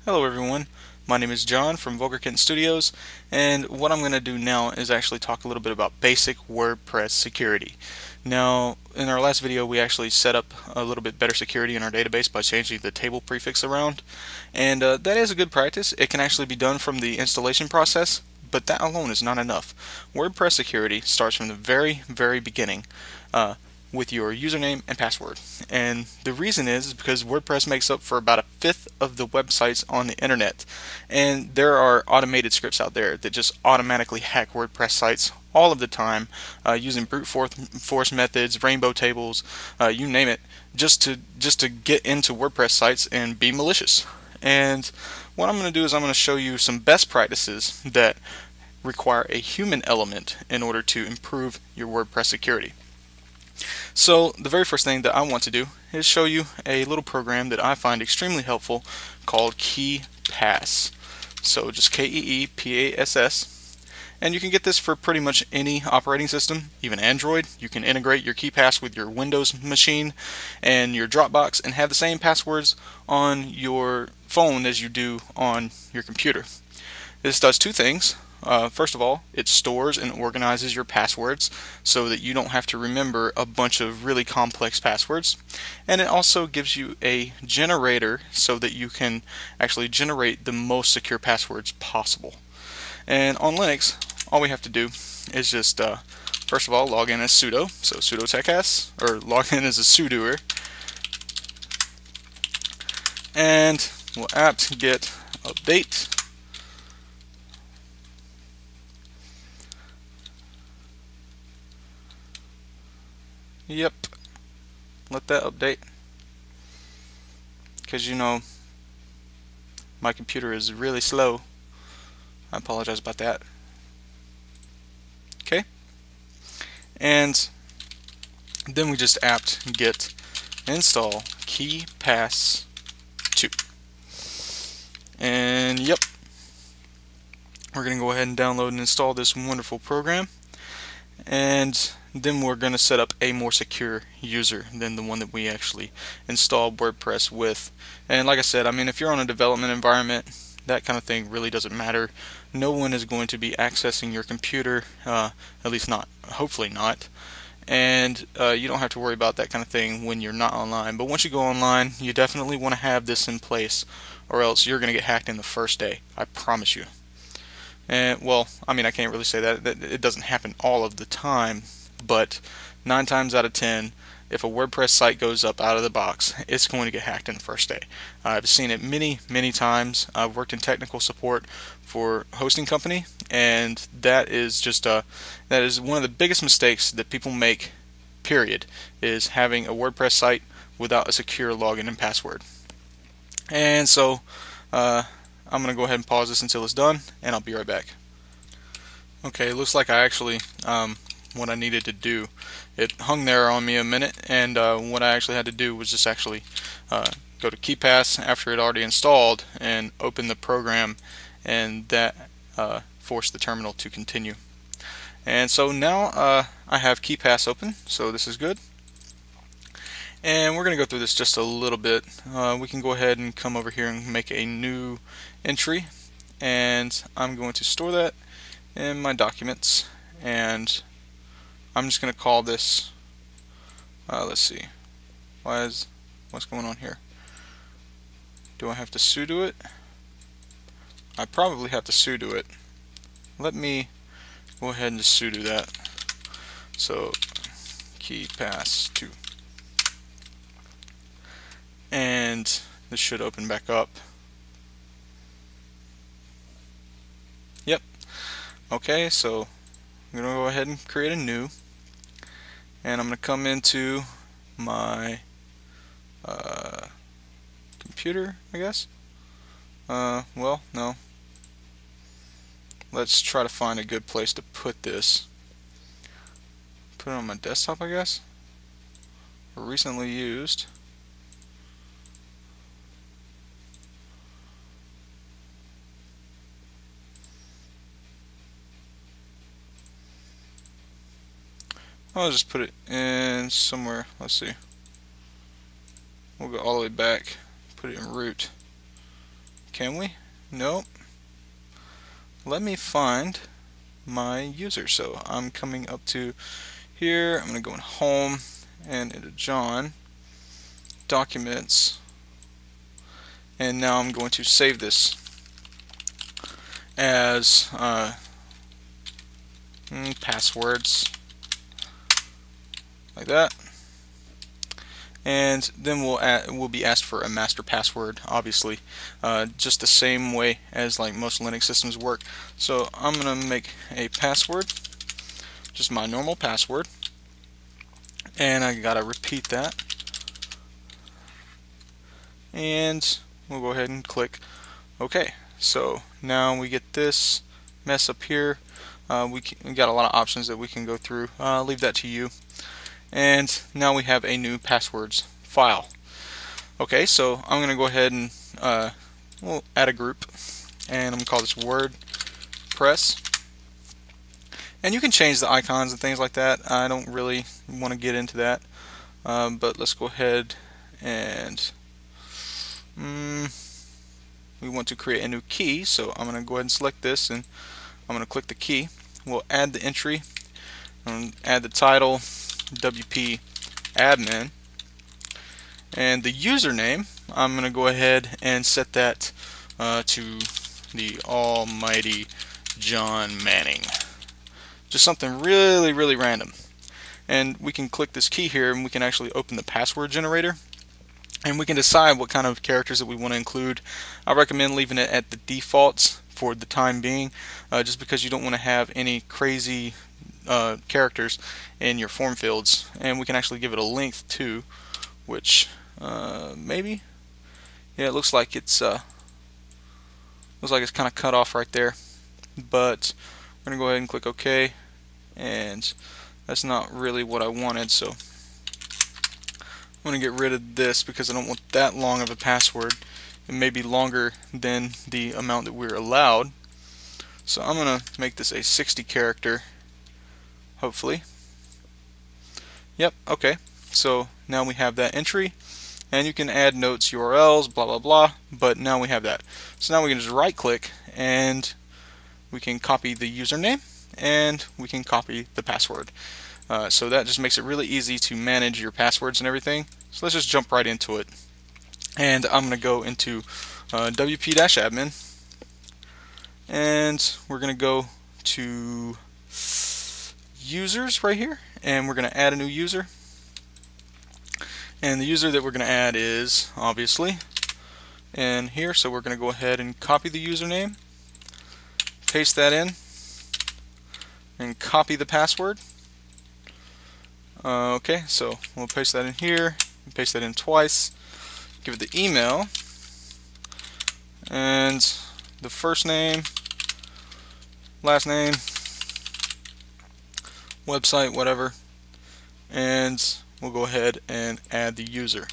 Hello everyone, my name is John from Vulgar Studios, and what I'm going to do now is actually talk a little bit about basic WordPress security. Now, in our last video we actually set up a little bit better security in our database by changing the table prefix around, and that is a good practice. It can actually be done from the installation process, but that alone is not enough. WordPress security starts from the very beginning. With your username and password. And the reason is because WordPress makes up for about a fifth of the websites on the internet. And there are automated scripts out there that just automatically hack WordPress sites all of the time using brute force methods, rainbow tables, you name it, just to get into WordPress sites and be malicious. And what I'm going to do is I'm going to show you some best practices that require a human element in order to improve your WordPress security. So the very first thing that I want to do is show you a little program that I find extremely helpful called KeePass. So just KeePass. And you can get this for pretty much any operating system, even Android. You can integrate your KeePass with your Windows machine and your Dropbox and have the same passwords on your phone as you do on your computer. This does two things. First of all, it stores and organizes your passwords so that you don't have to remember a bunch of really complex passwords. And it also gives you a generator so that you can actually generate the most secure passwords possible. And on Linux, all we have to do is just, first of all, log in as sudo, so sudo techas, or log in as a sudoer. And we'll apt get update. Yep, let that update, because you know my computer is really slow. I apologize about that. Okay, and then we just apt get install KeePass 2, and yep, we're going to go ahead and download and install this wonderful program. And then we're going to set up a more secure user than the one that we actually installed WordPress with. And like I said, I mean, if you're on a development environment, that kind of thing really doesn't matter. No one is going to be accessing your computer, at least not, hopefully not. And you don't have to worry about that kind of thing when you're not online. But once you go online, you definitely want to have this in place, or else you're going to get hacked in the first day. I promise you. And well, I mean, I can't really say that it doesn't happen all of the time, but 9 times out of 10, if a WordPress site goes up out of the box, it's going to get hacked in the first day. I've seen it many times. I've worked in technical support for a hosting company, and that is just that is one of the biggest mistakes that people make, period, is having a WordPress site without a secure login and password. And so I'm going to go ahead and pause this until it's done, and I'll be right back. Okay, it looks like I actually, what I needed to do, it hung there on me a minute, and what I actually had to do was just actually go to KeePass after it already installed and open the program, and that forced the terminal to continue. And so now I have KeePass open, so this is good. And we're going to go through this just a little bit. We can go ahead and come over here and make a new entry, and I'm going to store that in my documents, and I'm just going to call this, let's see, what's going on here? Do I have to sudo it? I probably have to sudo it. Let me go ahead and just sudo that. So KeePass 2. And this should open back up. Yep. Okay, so I'm going to go ahead and create a new, and I'm going to come into my computer, I guess. Well, no. Let's try to find a good place to put this. Put it on my desktop, I guess. Recently used. I'll just put it in somewhere. Let's see. We'll go all the way back. Put it in root. Can we? Nope. Let me find my user. So I'm coming up to here. I'm going to go in Home and into John, Documents, and now I'm going to save this as passwords, like that. And then we'll be asked for a master password, obviously, just the same way as like most Linux systems work. So I'm gonna make a password, just my normal password, and I gotta repeat that. And we'll go ahead and click OK. So now we get this mess up here. We got a lot of options that we can go through. I'll leave that to you. And now we have a new passwords file. Okay, so I'm going to go ahead and we'll add a group, and I'm going to call this WordPress. And you can change the icons and things like that. I don't really want to get into that, but let's go ahead and we want to create a new key. So I'm going to go ahead and select this, and I'm going to click the key. We'll add the entry, and add the title, WP admin, and the username I'm going to go ahead and set that to the almighty John Manning, just something really random. And we can click this key here, and we can actually open the password generator, and we can decide what kind of characters that we want to include. I recommend leaving it at the defaults for the time being, just because you don't want to have any crazy characters in your form fields. And we can actually give it a length too, which maybe, yeah, it looks like it's kind of cut off right there. But we're gonna go ahead and click OK, and that's not really what I wanted, so I'm gonna get rid of this because I don't want that long of a password. It may be longer than the amount that we're allowed. So I'm gonna make this a 60 character. Hopefully. Yep, okay. So now we have that entry, and you can add notes, URLs, blah blah blah, but now we have that. So now we can just right click, and we can copy the username, and we can copy the password. So that just makes it really easy to manage your passwords and everything. So let's just jump right into it. And I'm going to go into WP-admin, and we're going to go to users right here, and we're going to add a new user. And the user that we're going to add is obviously in here, so we're going to go ahead and copy the username, paste that in, and copy the password. Okay, so we'll paste that in here, paste that in twice, give it the email, and the first name, last name, website, whatever, and we'll go ahead and add the user.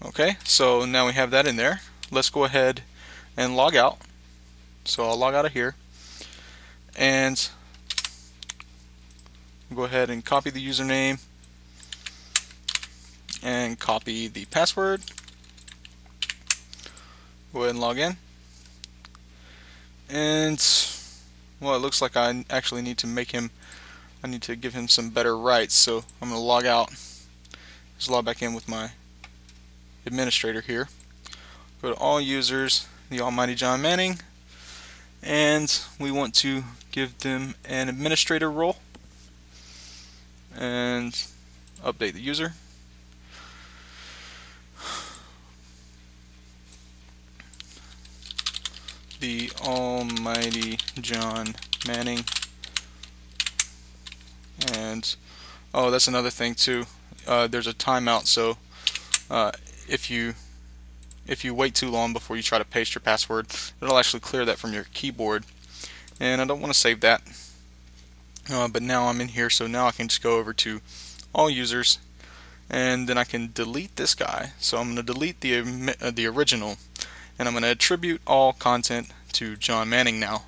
Okay, so now we have that in there. Let's go ahead and log out. So I'll log out of here, and go ahead and copy the username and copy the password. Go ahead and log in. And well, it looks like I actually need to make him, I need to give him some better rights, so I'm going to log out. Just log back in with my administrator here. Go to all users, the almighty John Manning, and we want to give them an administrator role, and update the user. The almighty John Manning. And oh, that's another thing too. There's a timeout, so if you wait too long before you try to paste your password, it'll actually clear that from your keyboard. And I don't want to save that. But now I'm in here, so now I can just go over to all users, and then I can delete this guy. So I'm going to delete the original, and I'm going to attribute all content to John Manning now.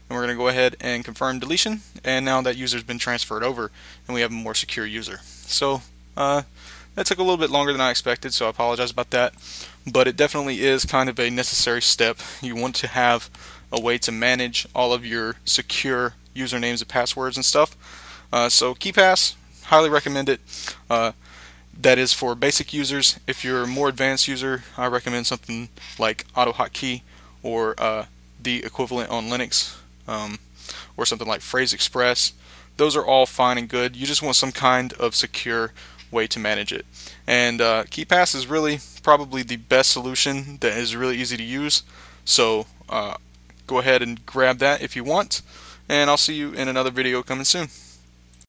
And we're going to go ahead and confirm deletion, and now that user's been transferred over, and we have a more secure user. So that took a little bit longer than I expected, so I apologize about that. but it definitely is kind of a necessary step. You want to have a way to manage all of your secure usernames and passwords and stuff. So KeePass, highly recommend it. That is for basic users. If you're a more advanced user, I recommend something like AutoHotkey or the equivalent on Linux, or something like Phrase Express. Those are all fine and good. You just want some kind of secure way to manage it. And KeePass is really probably the best solution that is really easy to use. So go ahead and grab that if you want. And I'll see you in another video coming soon.